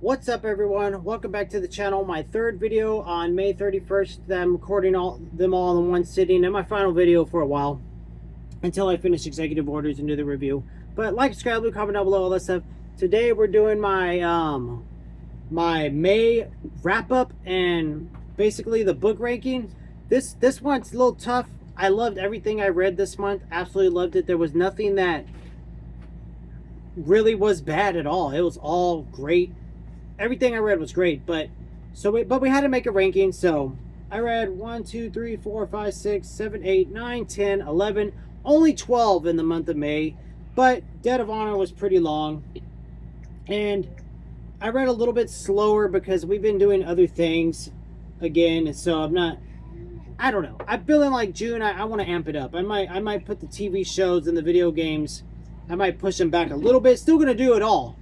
What's up, everyone? Welcome back to the channel. My third video on May 31st. I'm recording them all in one sitting, and my final video for a while until I finish executive orders and do the review. But like, subscribe, leave, comment down below, all that stuff. Today we're doing my my May wrap up and basically the book ranking. This one's a little tough. I loved everything I read this month. Absolutely loved it. There was nothing that really was bad at all. It was all great. Everything I read was great, but we had to make a ranking. So I read 1, 2, 3, 4, 5, 6, 7, 8, 9, 10, 11, only 12 in the month of May. But Debt of Honor was pretty long, and I read a little bit slower because we've been doing other things again. So I don't know. I'm feeling like June. I want to amp it up. I might put the TV shows and the video games. I might push them back a little bit. Still gonna do it all,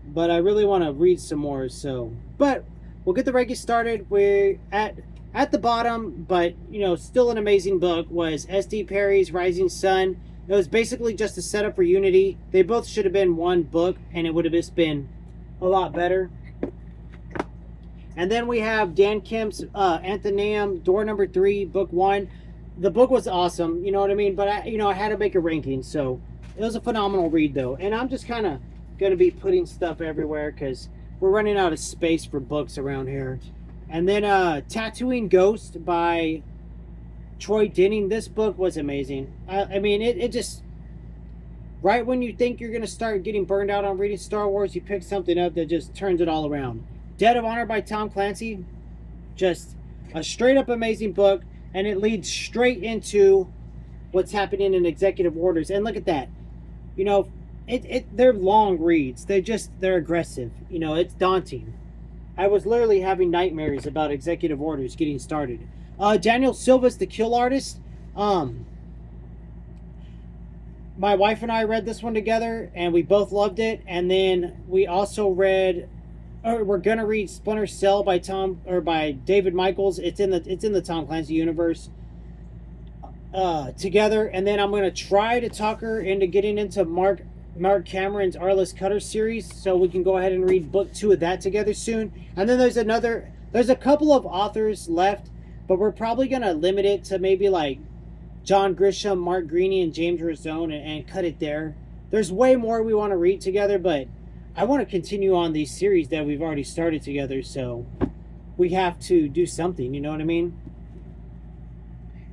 but I really want to read some more. So, but we'll get the ranking started. We're at the bottom, but you know, still an amazing book, was S.D. Perry's Rising Sun. It was basically just a setup for Unity. They both should have been one book, and it would have just been a lot better. And then we have Dan Kemp's Athenaeum, Door Number 3, Book 1. The book was awesome, you know what I mean? But I had to make a ranking, so it was a phenomenal read, though. And I'm just kind of going to be putting stuff everywhere because we're running out of space for books around here. And then Tattooing Ghost by Troy Denning. This book was amazing. I mean, it just... Right when you think you're going to start getting burned out on reading Star Wars, you pick something up that just turns it all around. Debt of Honor by Tom Clancy. Just a straight-up amazing book. And it leads straight into what's happening in executive orders. And look at that. You know, they're long reads. They're aggressive. You know, it's daunting. I was literally having nightmares about executive orders getting started. Daniel Silva's The Kill Artist. My wife and I read this one together, and we both loved it. And then we also read, or we're gonna read Splinter Cell by David Michaels. It's in the Tom Clancy universe. Together, and then I'm gonna try to talk her into getting into Mark Cameron's Arliss Cutter series, so we can go ahead and read book 2 of that together soon. And then there's a couple of authors left, but we're probably gonna limit it to maybe like John Grisham, Mark Greaney, and James Razone, and cut it there. There's way more we want to read together, but I want to continue on these series that we've already started together, so we have to do something, you know what I mean?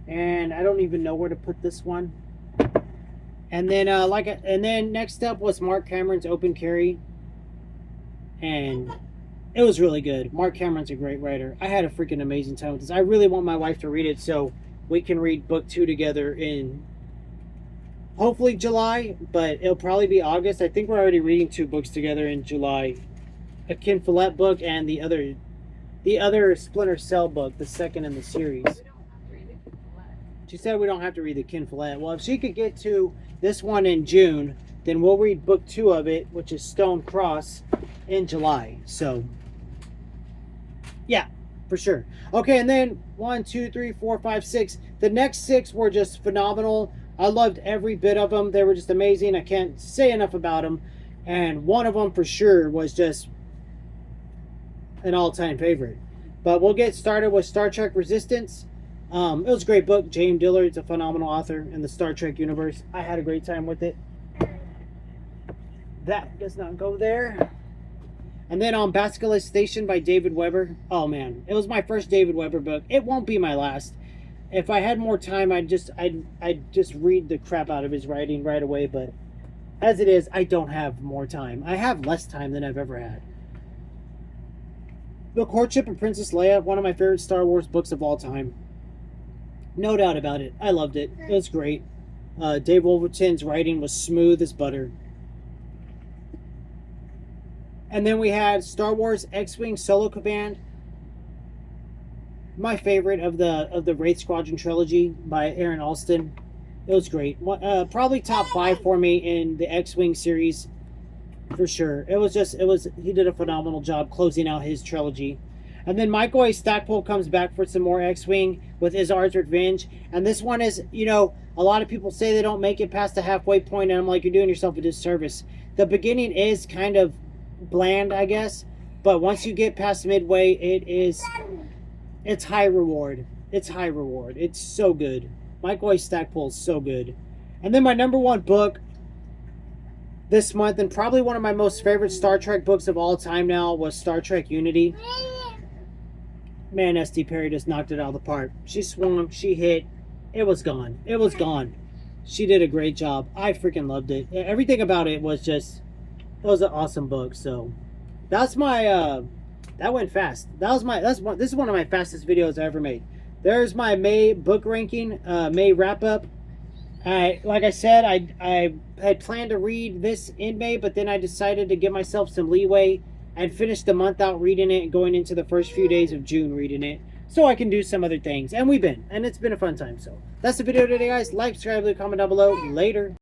And I don't even know where to put this one. And then next up was Mark Cameron's Open Carry, and it was really good. Mark Cameron's a great writer. I had a freaking amazing time with this. I really want my wife to read it so we can read book 2 together in hopefully July, but it'll probably be August. I think we're already reading 2 books together in July. A Ken Follett book and the other Splinter Cell book, the second in the series. She said we don't have to read the Ken Follett. Well, if she could get to this one in June, then we'll read book 2 of it, which is Stone Cross, in July. So, yeah, for sure. Okay, and then 1, 2, 3, 4, 5, 6. The next 6 were just phenomenal. I loved every bit of them. They were just amazing. I can't say enough about them. And one of them for sure was just an all-time favorite. But we'll get started with Star Trek Resistance. It was a great book. James Dillard's a phenomenal author in the Star Trek universe. I had a great time with it. That does not go there. And then on Basilisk Station by David Weber. Oh man, it was my first David Weber book. It won't be my last. If I had more time, I'd just read the crap out of his writing right away. But as it is, I don't have more time. I have less time than I've ever had. The Courtship of Princess Leia, one of my favorite Star Wars books of all time. No doubt about it. I loved it. It was great. Dave Wolverton's writing was smooth as butter. And then we had Star Wars X-Wing Solo Command. My favorite of the Wraith Squadron trilogy by Aaron Alston. It was great. Probably top 5 for me in the X-Wing series, for sure. He did a phenomenal job closing out his trilogy. And then Michael A. Stackpole comes back for some more X-Wing with Izar's Revenge. And this one is, you know, a lot of people say they don't make it past the halfway point, and I'm like, you're doing yourself a disservice. The beginning is kind of bland, I guess. But once you get past midway, it's high reward. It's high reward. It's so good. Michael A. Stackpole is so good. And then my number one book this month, and probably one of my most favorite Star Trek books of all time now, was Star Trek Unity. Man, S.D. Perry just knocked it out of the park. She swung, she hit, it was gone. It was gone. She did a great job. I freaking loved it. Everything about it was just, it was an awesome book. So that's my that went fast. This is one of my fastest videos I ever made. There's my May book ranking, May wrap up. Like I said, I had planned to read this in May, but then I decided to give myself some leeway and finish the month out reading it and going into the first few days of June reading it, so I can do some other things. And it's been a fun time. So that's the video today, guys. Like, subscribe, leave a comment down below. Later.